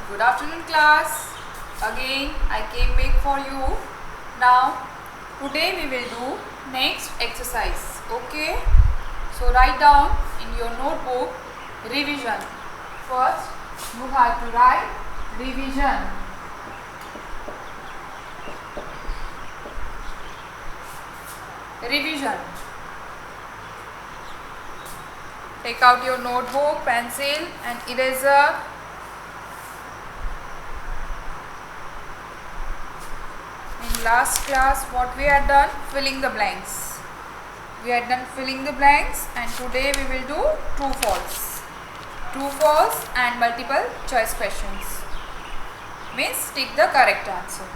Good afternoon class. Again I came back for you. Now today we will do next exercise. Okay. So write down in your notebook revision. First you have to write revision. Revision. Take out your notebook, pencil and eraser. In last class what we had done? Filling the blanks. We had done filling the blanks and today we will do true false. True false and multiple choice questions. Means tick the correct answer.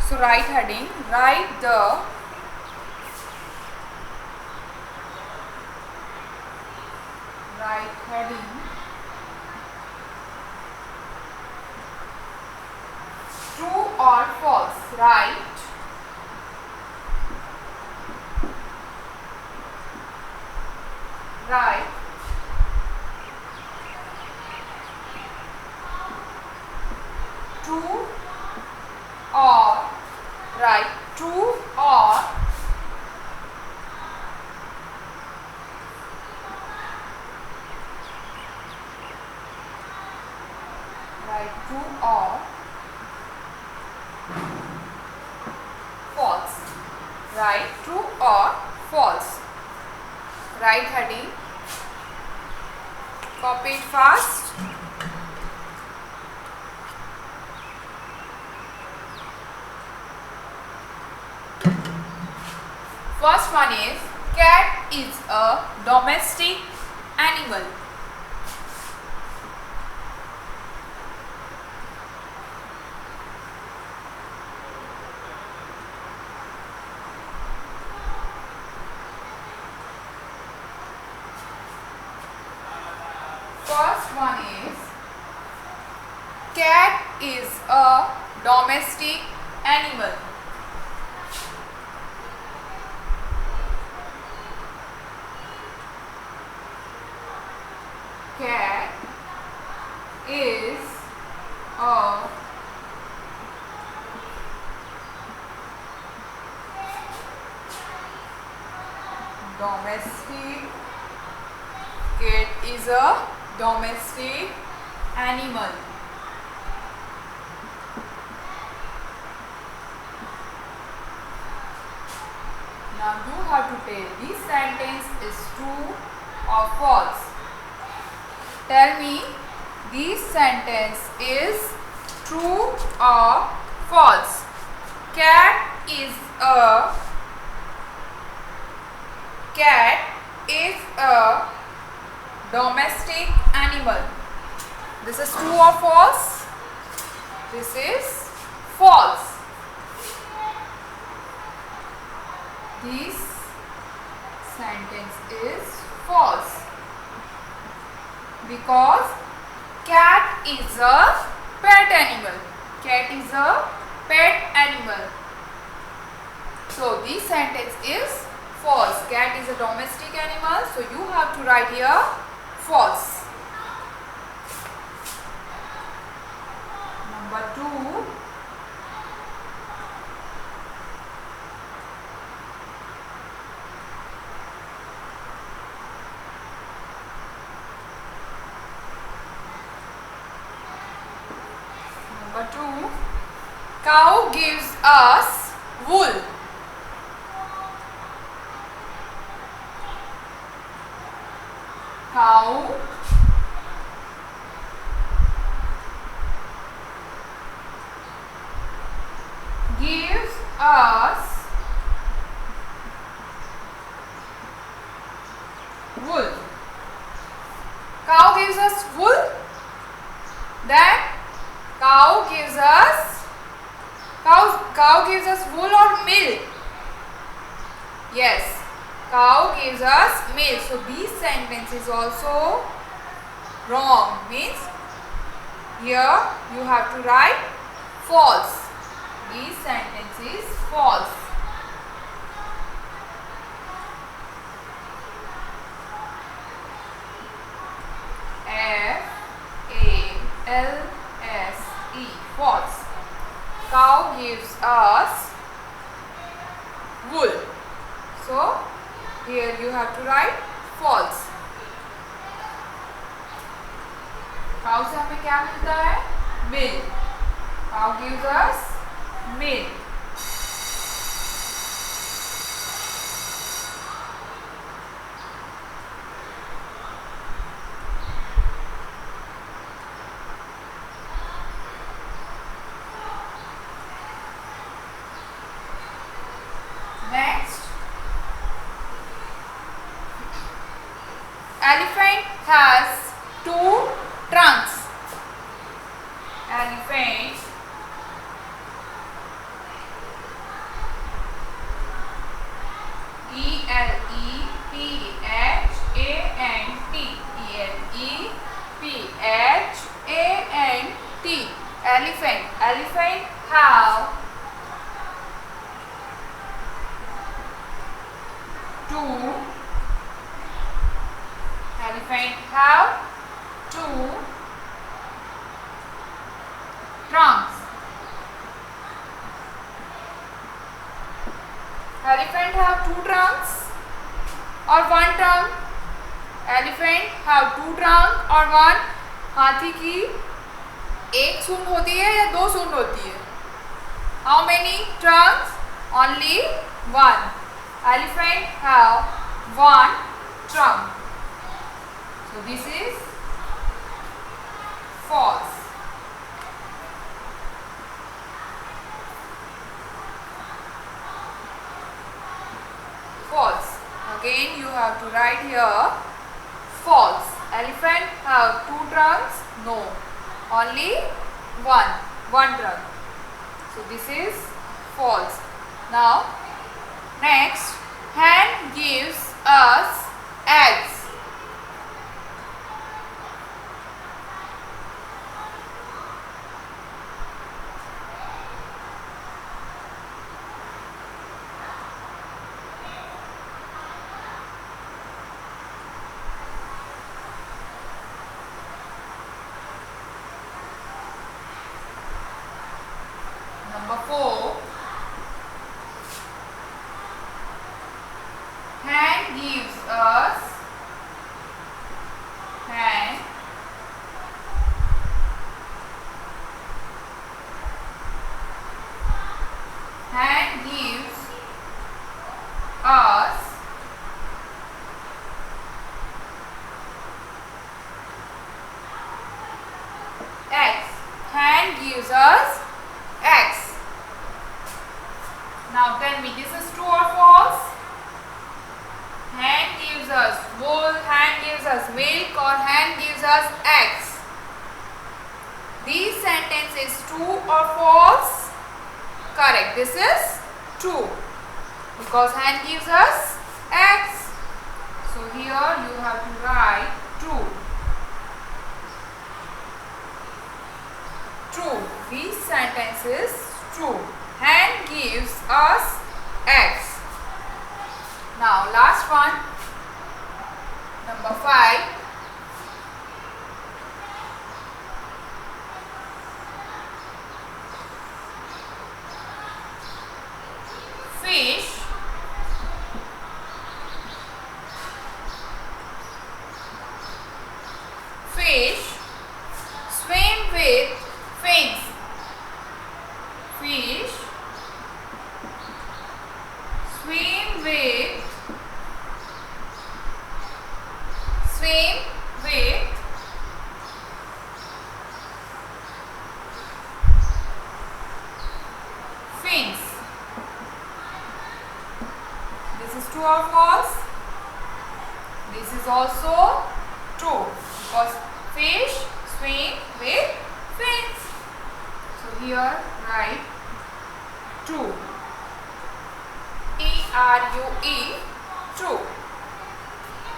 So write heading, write the true or false. Write true or write true or false. Write true or false. Write heading. Copy it fast. First one is cat is a domestic animal. First one is cat is a domestic animal. Cat is a domestic animal. Now you have to tell this sentence is true or false. Tell me this sentence is true or false. Cat is a domestic animal. This is true or false? This is false. This sentence is false because cat is a pet animal. Cat is a pet animal. So this sentence is false. Cat is a domestic animal. So you have to write here false. Number 2. Cow gives us wool. Cow gives us wool. Cow gives us wool. Then cow gives us wool or milk. Yes, cow gives us milk. So this sentence is also wrong. Means here you have to write false. This sentence is false. F A L-S-E, false. Cow gives us wool. So here you have to write false. Cow से हमें क्या मिलता है? Milk. Cow gives us milk. Next, elephant has two trunks. Elephant E-L-E-P-H-A-N-T, E-L-E-P-H-A-N-T, elephant. Elephant have two. Elephant have two trunks. Elephant have two trunks or one trunk? Elephant have two trunk और one. हाथी की एक सूंड होती है या दो सूंड होती है? How many trunks? Only one. Elephant have one trunk. So this is false. False. Again you have to write here false. Elephant have two trunks? No. Only one trunk. So this is false. Now next, hen gives us eggs. Number 4. Hen gives us hen gives us eggs. Hen gives us eggs. Now tell me, this is true or false? Hen gives us wool, hen gives us milk, or hen gives us eggs. These sentences true or false? Correct. This is true because hen gives us eggs. So here you have to write true. True. These sentences true. Hen gives us eggs. Now last one. Number 5. Fish swim with fins. Fish swim with fins. This is true or false? This is also true because fish swim with fins. So here write true. T-R-U-E, true.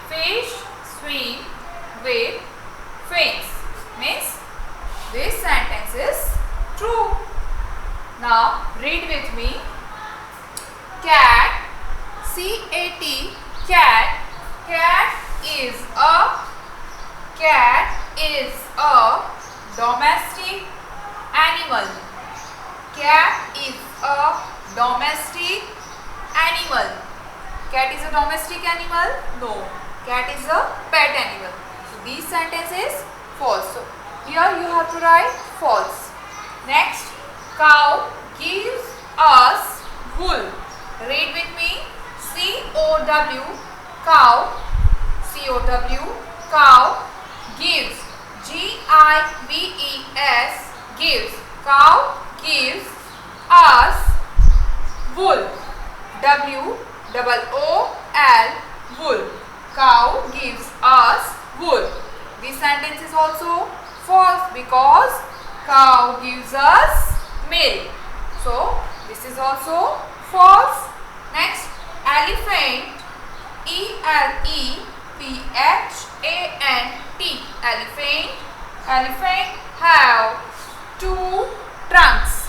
Fish swim with fins. Means this sentence is true. Now read with me. Cat, C-A-T, cat. Cat is a domestic animal. Cat is a domestic animal. Cat is a domestic animal? No. Cat is a pet animal. So these sentences false. So here you have to write false. Next, cow gives us wool. Read with me. C-O-W, cow. C-O-W, cow. Gives. G-I-V-E-S, gives. Cow gives us wool. W-O-O-L, wool. Cow gives us wool. This sentence is also false because cow gives us milk. So this is also false. Next, elephant. E-L-E-P-H-A-N-T. Elephant. Elephant have two trunks.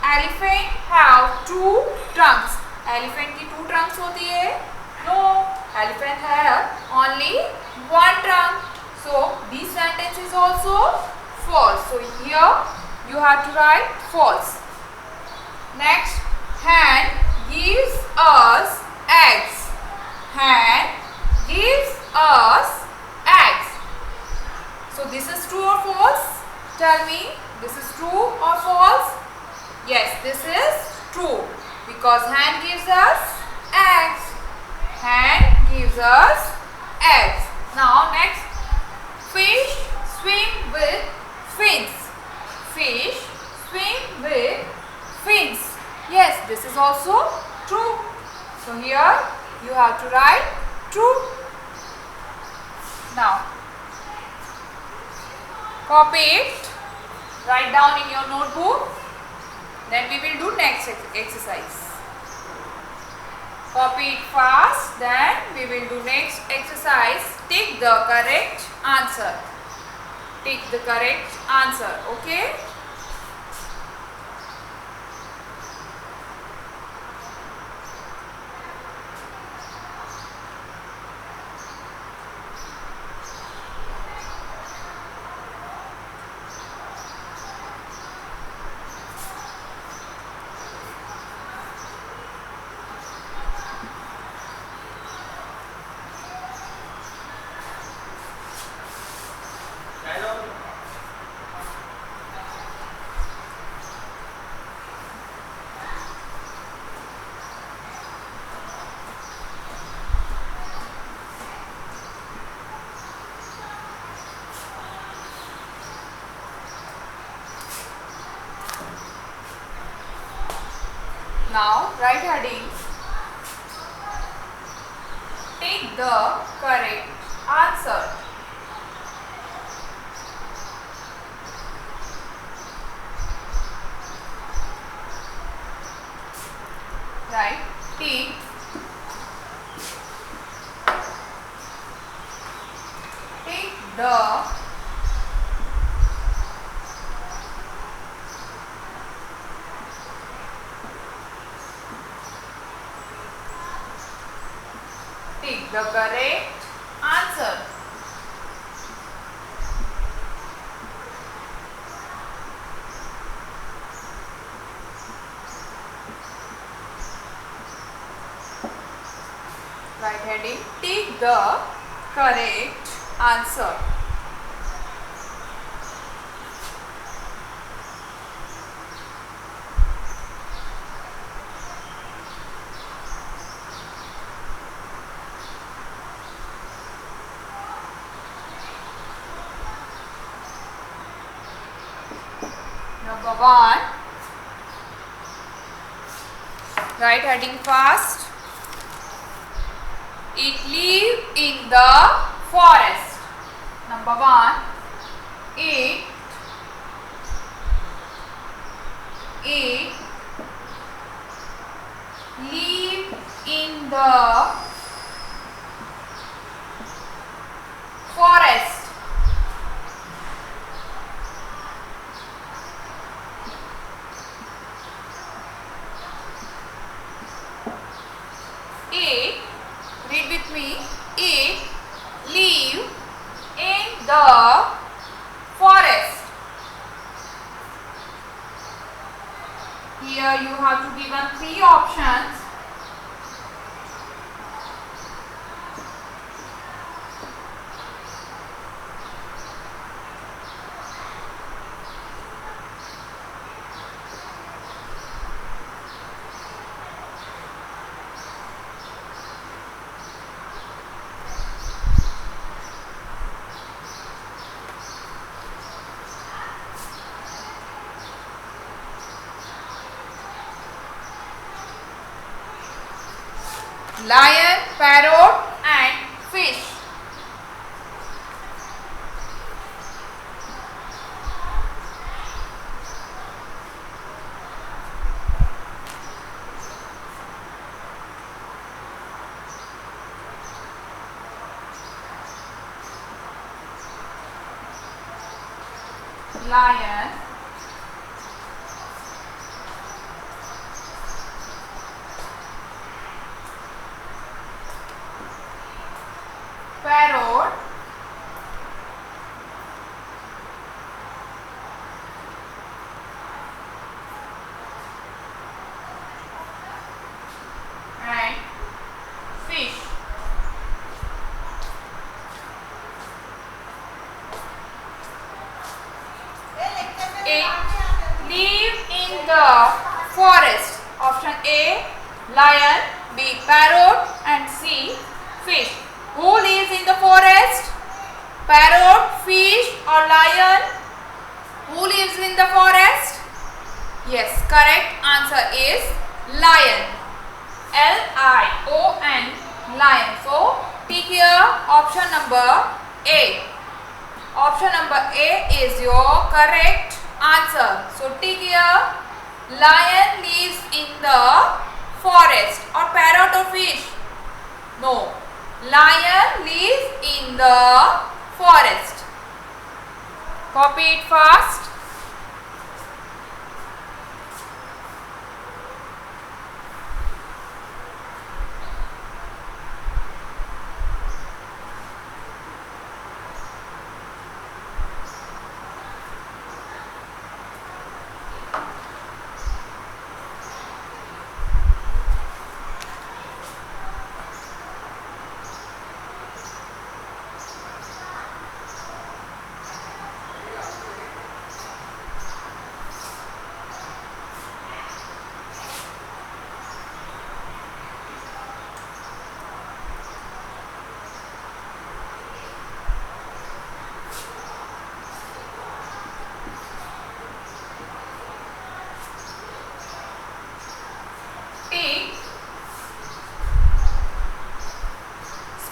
Elephant have two trunks. Elephant की two trunks होती है? No. Elephant have only one trunk. So this sentence is also false. So here you have to write false. Next, hen gives us eggs. Hen gives us eggs. So this is true or false? Tell me, this is true or false? Yes, this is true because hen gives us eggs. Hen gives us eggs. Now next, fish swim with fins. Fish swim with fins. Yes, this is also true. So here you have to write true. Now copy it, write down in your notebook, then we will do next exercise. Copy it fast, then we will do next exercise. Take the correct answer. Take the correct answer, okay? Now write heading. Take the correct answer. Right. Take the correct answer. Right heading. Take the correct answer. Number 1. Write heading fast. It lives in the forest. Number 1. It lives in the forest. It, read with me, it lives in the here you have to given 3 options. Lion, parrot and fish. Lion, parrot and fish. A. Live in the forest. Option A, lion. B, parrot and C, fish. Who lives in the forest? Parrot, fish or lion? Who lives in the forest? Yes, correct answer is lion. L-I-O-N, lion. So, pick here option number A. Option number A is your correct answer. So, tick here. Lion lives in the forest. Or parrot or fish? No. Lion lives in the forest. Copy it fast.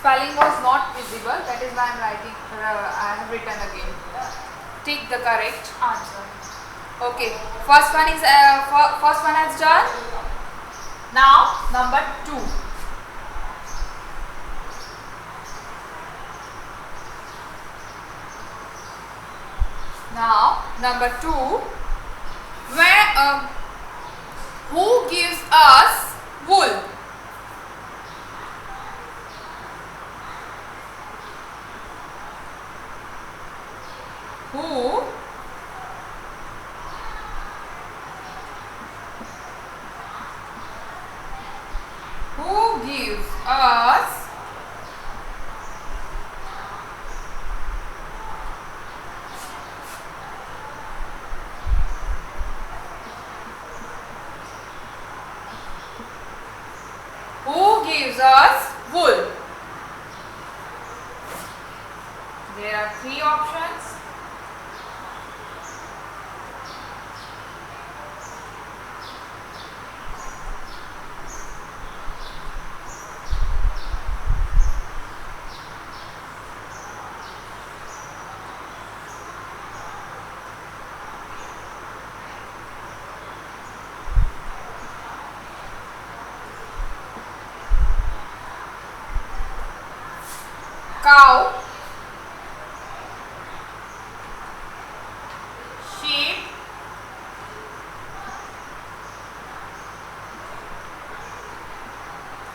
Spelling was not visible, that is why I am writing. I have written again. Tick the correct answer. Okay, first one has done. Now number 2. Now number 2. Where who gives us wool? Who gives us wool? There are 3 options.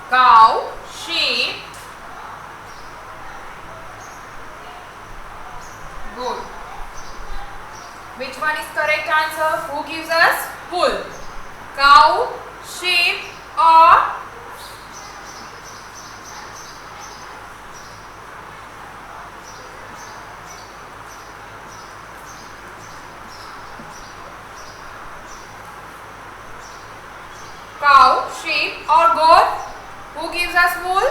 Cow, sheep, Good. Which one is correct answer? Who gives us wool? cow, sheep or cow, sheep or goat? Who gives us wool?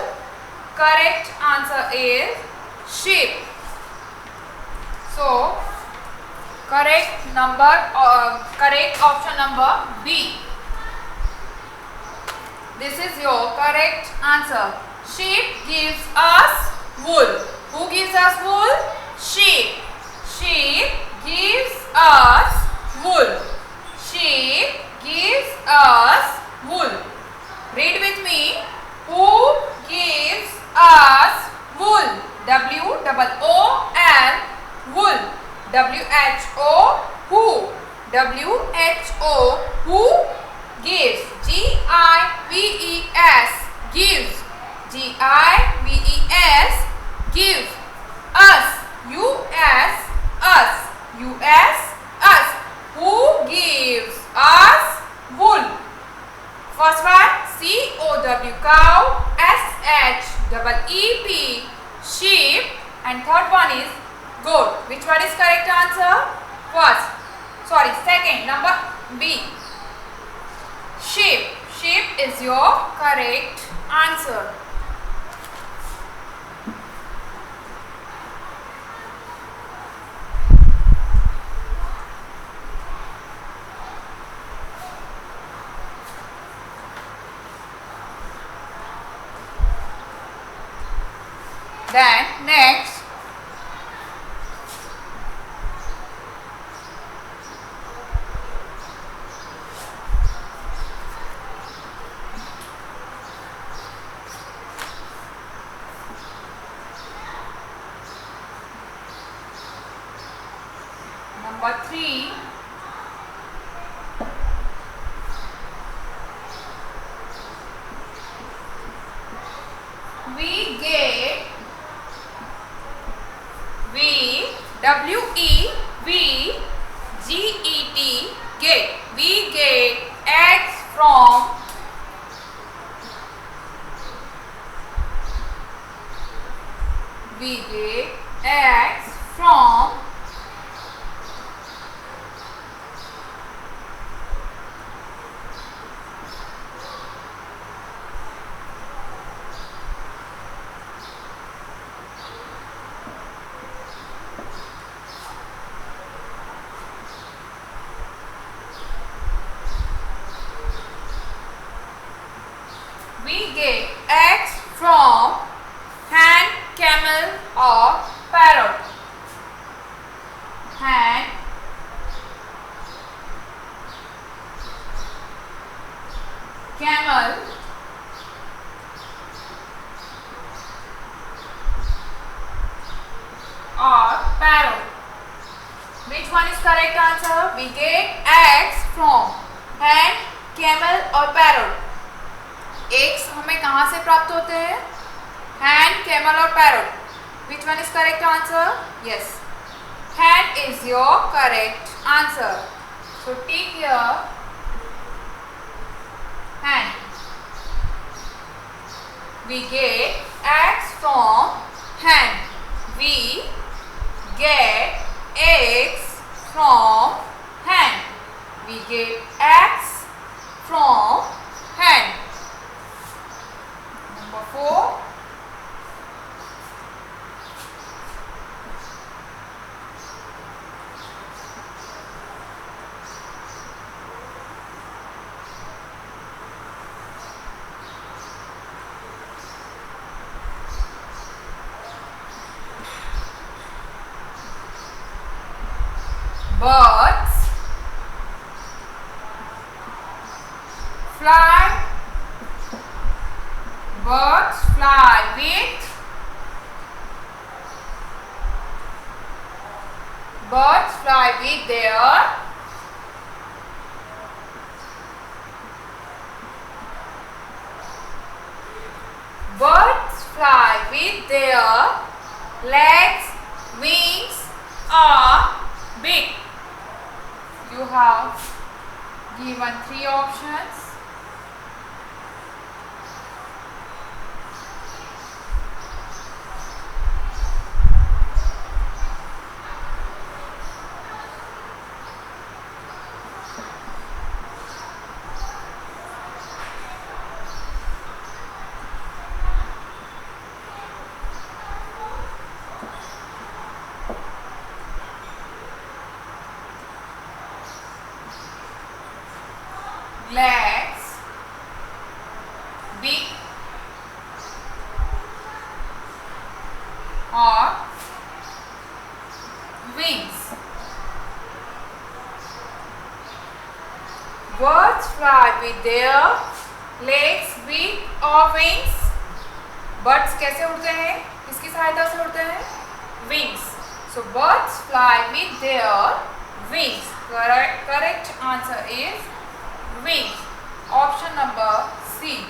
Correct answer is sheep. So correct option number B. This is your correct answer. Sheep gives us wool. Who gives us wool? Sheep. Sheep gives us wool. Sheep gives us wool. Read with me. Who gives us wool? W-O-O-L, wool. W-H-O, who? W-H-O, who? Gives. G-I-V-E-S, gives. G-I-V-E-S, gives. Us. U-S, us. U-S, us. Who gives us wool? First one, C-O-W, cow. S-H-E-E-P, sheep. And third one is goat. Which one is correct answer? Second, number B. Sheep. Sheep is your correct answer. Then next, number 3. We get W-E-V-G-E-T, get. We get eggs from hen, camel or parrot. Hen, camel or parrot. Which one is correct answer? We get eggs from hen, camel or parrot. Eggs हमें कहाँ से प्राप्त होते हैं? Hen, camel or parrot. Which one is correct answer? Yes. Hen is your correct answer. So take here hen. We get eggs from hen. We get eggs from hen. We get eggs from hen. Number 4. Birds fly. Birds fly with. Birds fly with their. Birds fly with their legs, wings or beak. You have given 3 options. Legs, beak or wings. Birds fly with their legs, beak or wings. Birds कैसे उड़ते हैं? किसकी सहायता से उड़ते हैं? Wings. So birds fly with their wings. Correct answer is wings. Option number C.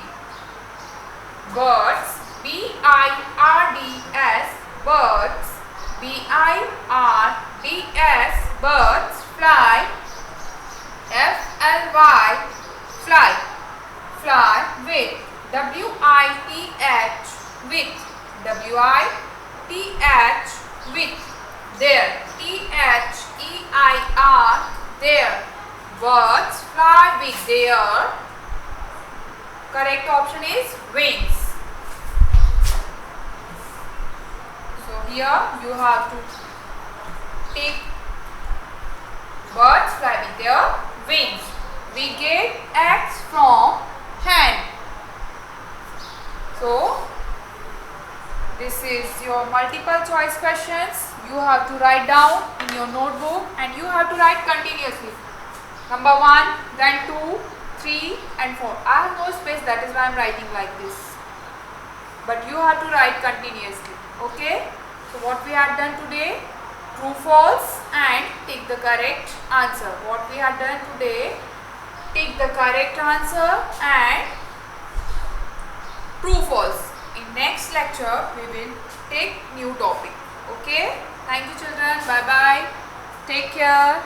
Birds, B-I-R-D-S, birds, B-I-R-D-S, birds fly, F-L-Y, fly, fly with, W-I-T-H, with, W-I-T-H, with, their, T-H-E-I-R, their. Birds fly with their. Correct option is wings. So here you have to take birds fly with their wings. We get X from hand. So this is your multiple choice questions. You have to write down in your notebook and you have to write continuously. Number 1, then 2, 3 and 4. I have no space, that is why I am writing like this. But you have to write continuously. Okay? So what we have done today? True, false and take the correct answer. What we have done today? Take the correct answer and true, false. In next lecture, we will take new topic. Okay? Thank you children. Bye bye. Take care.